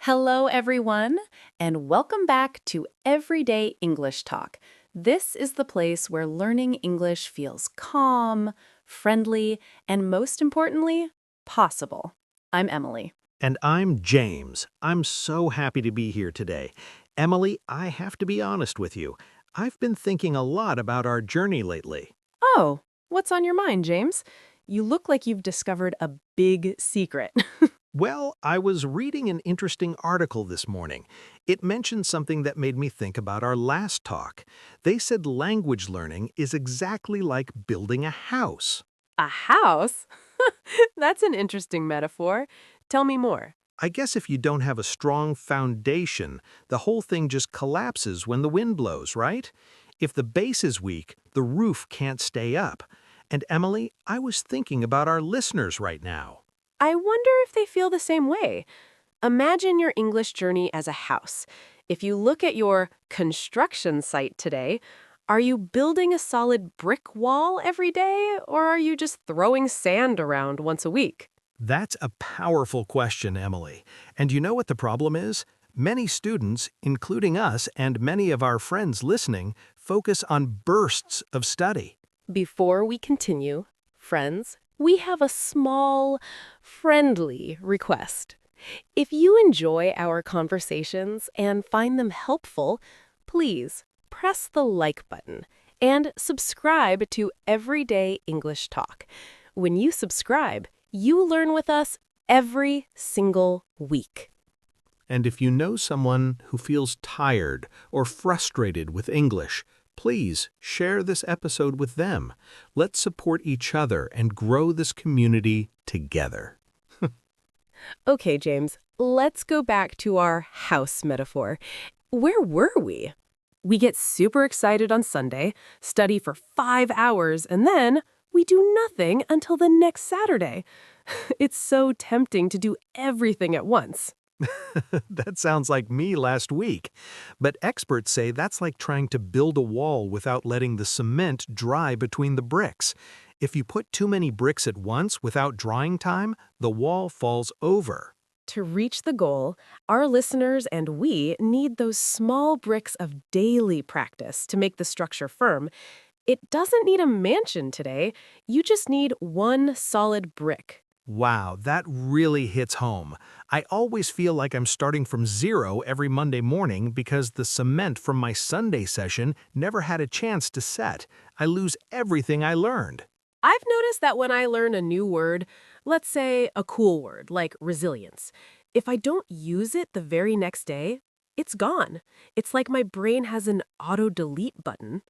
Hello, everyone, and welcome back to Everyday English Talk. This is the place where learning English feels calm, friendly, and most importantly, possible. I'm Emily. And I'm James. I'm so happy to be here today. Emily, I have to be honest with you. I've been thinking a lot about our journey lately. Oh, what's on your mind, James? You look like you've discovered a big secret. Well, I was reading an interesting article this morning. It mentioned something that made me think about our last talk. They said language learning is exactly like building a house. A house? That's an interesting metaphor. Tell me more. I guess if you don't have a strong foundation, the whole thing just collapses when the wind blows, right? If the base is weak, the roof can't stay up. And Emily, I was thinking about our listeners right now. I wonder if they feel the same way. Imagine your English journey as a house. If you look at your construction site today, are you building a solid brick wall every day, or are you just throwing sand around once a week? That's a powerful question, Emily. And you know what the problem is? Many students, including us and many of our friends listening, focus on bursts of study. Before we continue, friends, we have a small, friendly request. If you enjoy our conversations and find them helpful, please press the like button and subscribe to Everyday English Talk. When you subscribe, you learn with us every single week. And if you know someone who feels tired or frustrated with English, please share this episode with them. Let's support each other and grow this community together. Okay, James, let's go back to our house metaphor. Where were we? We get super excited on Sunday, study for 5 hours, and then we do nothing until the next Saturday. It's so tempting to do everything at once. That sounds like me last week. But experts say that's like trying to build a wall without letting the cement dry between the bricks. If you put too many bricks at once without drying time, the wall falls over. To reach the goal, our listeners and we need those small bricks of daily practice to make the structure firm. It doesn't need a mansion today. You just need one solid brick. Wow, that really hits home. I always feel like I'm starting from zero every Monday morning because the cement from my Sunday session never had a chance to set. I lose everything I learned. I've noticed that when I learn a new word, let's say a cool word like resilience, if I don't use it the very next day, it's gone. It's like my brain has an auto-delete button.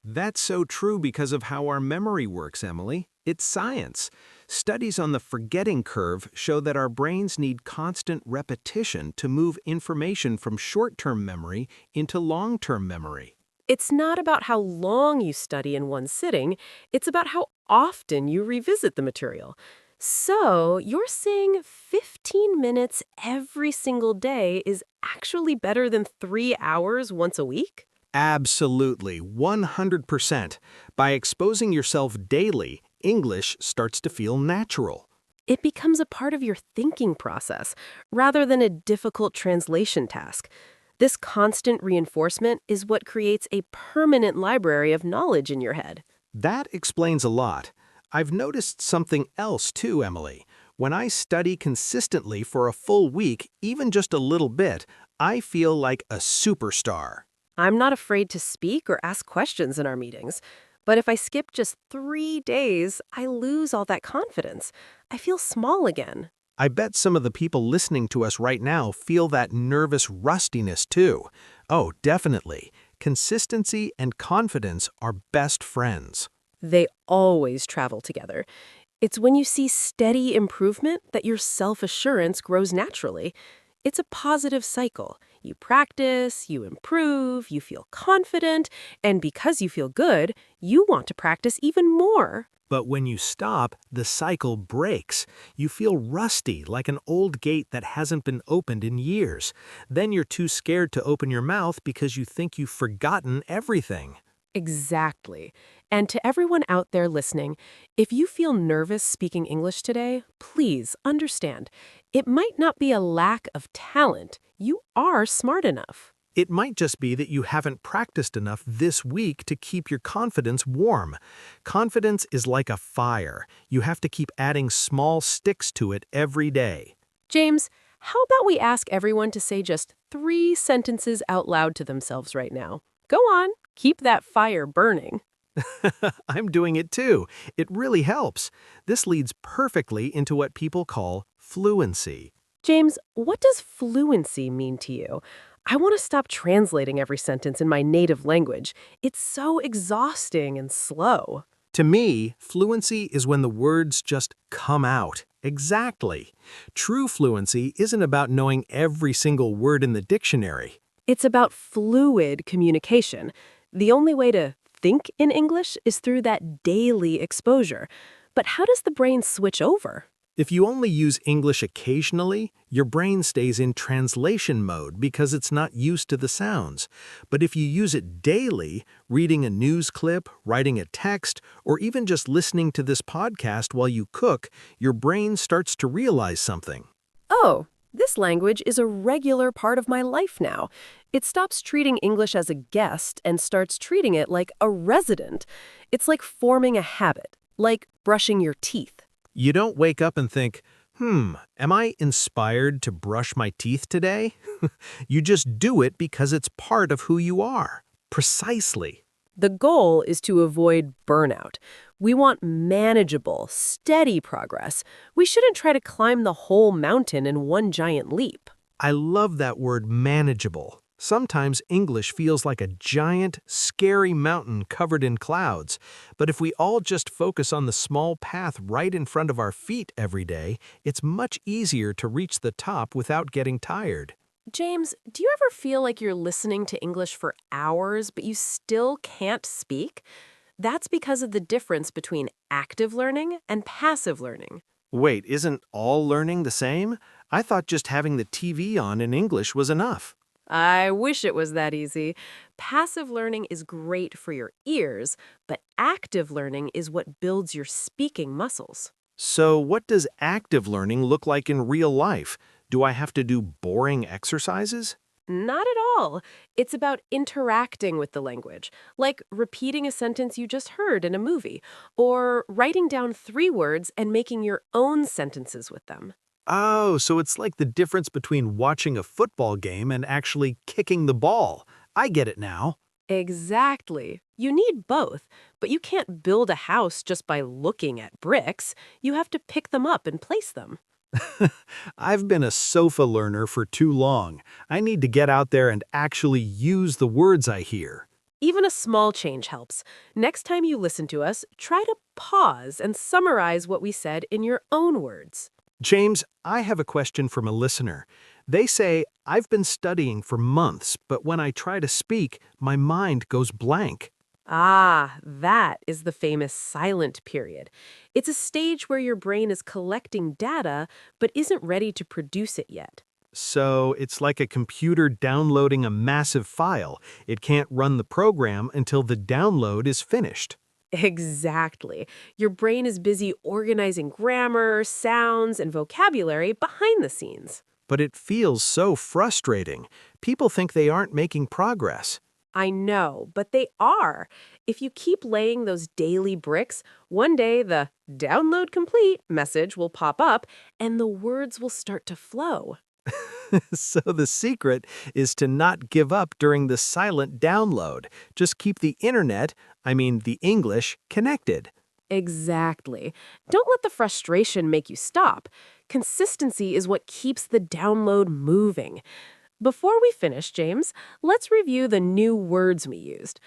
That's so true because of how our memory works, Emily. It's science. Studies on the forgetting curve show that our brains need constant repetition to move information from short-term memory into long-term memory. It's not about how long you study in one sitting, it's about how often you revisit the material. So, you're saying 15 minutes every single day is actually better than 3 hours once a week? Absolutely, 100%. By exposing yourself daily, English starts to feel natural. It becomes a part of your thinking process rather than a difficult translation task. This constant reinforcement is what creates a permanent library of knowledge in your head. That explains a lot. I've noticed something else too, Emily. When I study consistently for a full week, even just a little bit, I feel like a superstar. I'm not afraid to speak or ask questions in our meetings. But if I skip just 3 days, I lose all that confidence. I feel small again. I bet some of the people listening to us right now feel that nervous rustiness too. Oh, definitely. Consistency and confidence are best friends. They always travel together. It's when you see steady improvement that your self-assurance grows naturally. It's a positive cycle. You practice, you improve, you feel confident, and because you feel good, you want to practice even more. But when you stop, the cycle breaks. You feel rusty, like an old gate that hasn't been opened in years. Then you're too scared to open your mouth because you think you've forgotten everything. Exactly. And to everyone out there listening, if you feel nervous speaking English today, please understand. It might not be a lack of talent. You are smart enough. It might just be that you haven't practiced enough this week to keep your confidence warm. Confidence is like a fire. You have to keep adding small sticks to it every day. James, how about we ask everyone to say just 3 sentences out loud to themselves right now? Go on, keep that fire burning. I'm doing it too. It really helps. This leads perfectly into what people call fluency. James, what does fluency mean to you? I want to stop translating every sentence in my native language. It's so exhausting and slow. To me, fluency is when the words just come out. Exactly. True fluency isn't about knowing every single word in the dictionary. It's about fluid communication. The only way to think in English is through that daily exposure. But how does the brain switch over? If you only use English occasionally, your brain stays in translation mode because it's not used to the sounds. But if you use it daily, reading a news clip, writing a text, or even just listening to this podcast while you cook, your brain starts to realize something. Oh, this language is a regular part of my life now. It stops treating English as a guest and starts treating it like a resident. It's like forming a habit, like brushing your teeth. You don't wake up and think, am I inspired to brush my teeth today? You just do it because it's part of who you are. Precisely. The goal is to avoid burnout. We want manageable, steady progress. We shouldn't try to climb the whole mountain in one giant leap. I love that word manageable. Sometimes English feels like a giant, scary mountain covered in clouds. But if we all just focus on the small path right in front of our feet every day, it's much easier to reach the top without getting tired. James, do you ever feel like you're listening to English for hours, but you still can't speak? That's because of the difference between active learning and passive learning. Wait, isn't all learning the same? I thought just having the TV on in English was enough. I wish it was that easy. Passive learning is great for your ears, but active learning is what builds your speaking muscles. So what does active learning look like in real life? Do I have to do boring exercises? Not at all. It's about interacting with the language, like repeating a sentence you just heard in a movie, or writing down 3 words and making your own sentences with them. Oh, so it's like the difference between watching a football game and actually kicking the ball. I get it now. Exactly. You need both, but you can't build a house just by looking at bricks. You have to pick them up and place them. I've been a sofa learner for too long. I need to get out there and actually use the words I hear. Even a small change helps. Next time you listen to us, try to pause and summarize what we said in your own words. James, I have a question from a listener. They say, I've been studying for months, but when I try to speak, my mind goes blank. Ah, that is the famous silent period. It's a stage where your brain is collecting data but isn't ready to produce it yet. So it's like a computer downloading a massive file. It can't run the program until the download is finished. Exactly. Your brain is busy organizing grammar, sounds, and vocabulary behind the scenes. But it feels so frustrating. People think they aren't making progress. I know, but they are. If you keep laying those daily bricks, one day the download complete message will pop up and the words will start to flow. So the secret is to not give up during the silent download. Just keep the the English, connected. Exactly. Don't let the frustration make you stop. Consistency is what keeps the download moving. Before we finish, James, let's review the new words we used.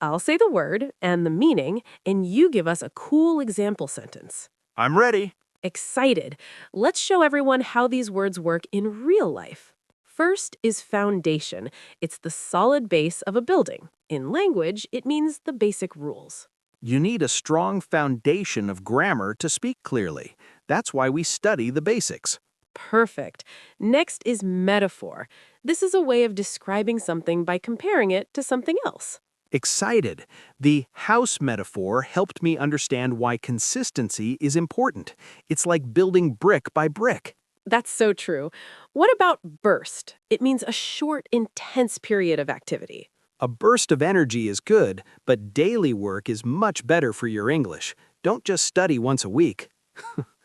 I'll say the word and the meaning, and you give us a cool example sentence. I'm ready. Excited. Let's show everyone how these words work in real life. First is foundation. It's the solid base of a building. In language, it means the basic rules. You need a strong foundation of grammar to speak clearly. That's why we study the basics. Perfect. Next is metaphor. This is a way of describing something by comparing it to something else. Excited. The house metaphor helped me understand why consistency is important. It's like building brick by brick. That's so true. What about burst? It means a short, intense period of activity. A burst of energy is good, but daily work is much better for your English. Don't just study once a week.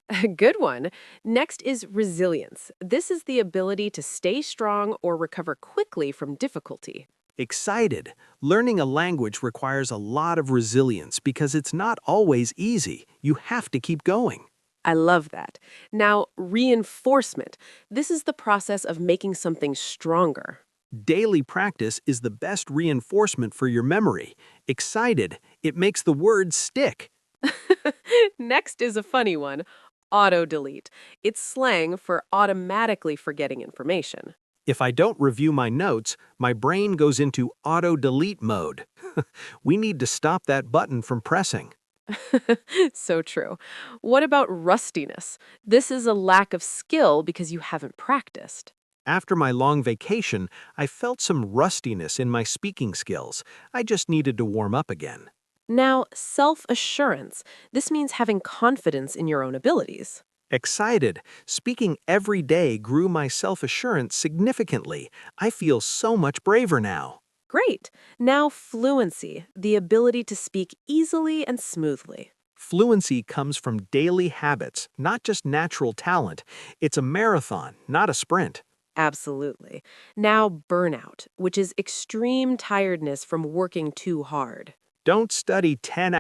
A good one. Next is resilience. This is the ability to stay strong or recover quickly from difficulty. Excited. Learning a language requires a lot of resilience because it's not always easy. You have to keep going. I love that. Now, reinforcement. This is the process of making something stronger. Daily practice is the best reinforcement for your memory. Excited. It makes the words stick. Next is a funny one, auto-delete. It's slang for automatically forgetting information. If I don't review my notes, my brain goes into auto-delete mode. We need to stop that button from pressing. So true. What about rustiness? This is a lack of skill because you haven't practiced. After my long vacation, I felt some rustiness in my speaking skills. I just needed to warm up again. Now, self-assurance. This means having confidence in your own abilities. Excited. Speaking every day grew my self-assurance significantly. I feel so much braver now. Great. Now, fluency, the ability to speak easily and smoothly. Fluency comes from daily habits, not just natural talent. It's a marathon, not a sprint. Absolutely. Now, burnout, which is extreme tiredness from working too hard. Don't study 10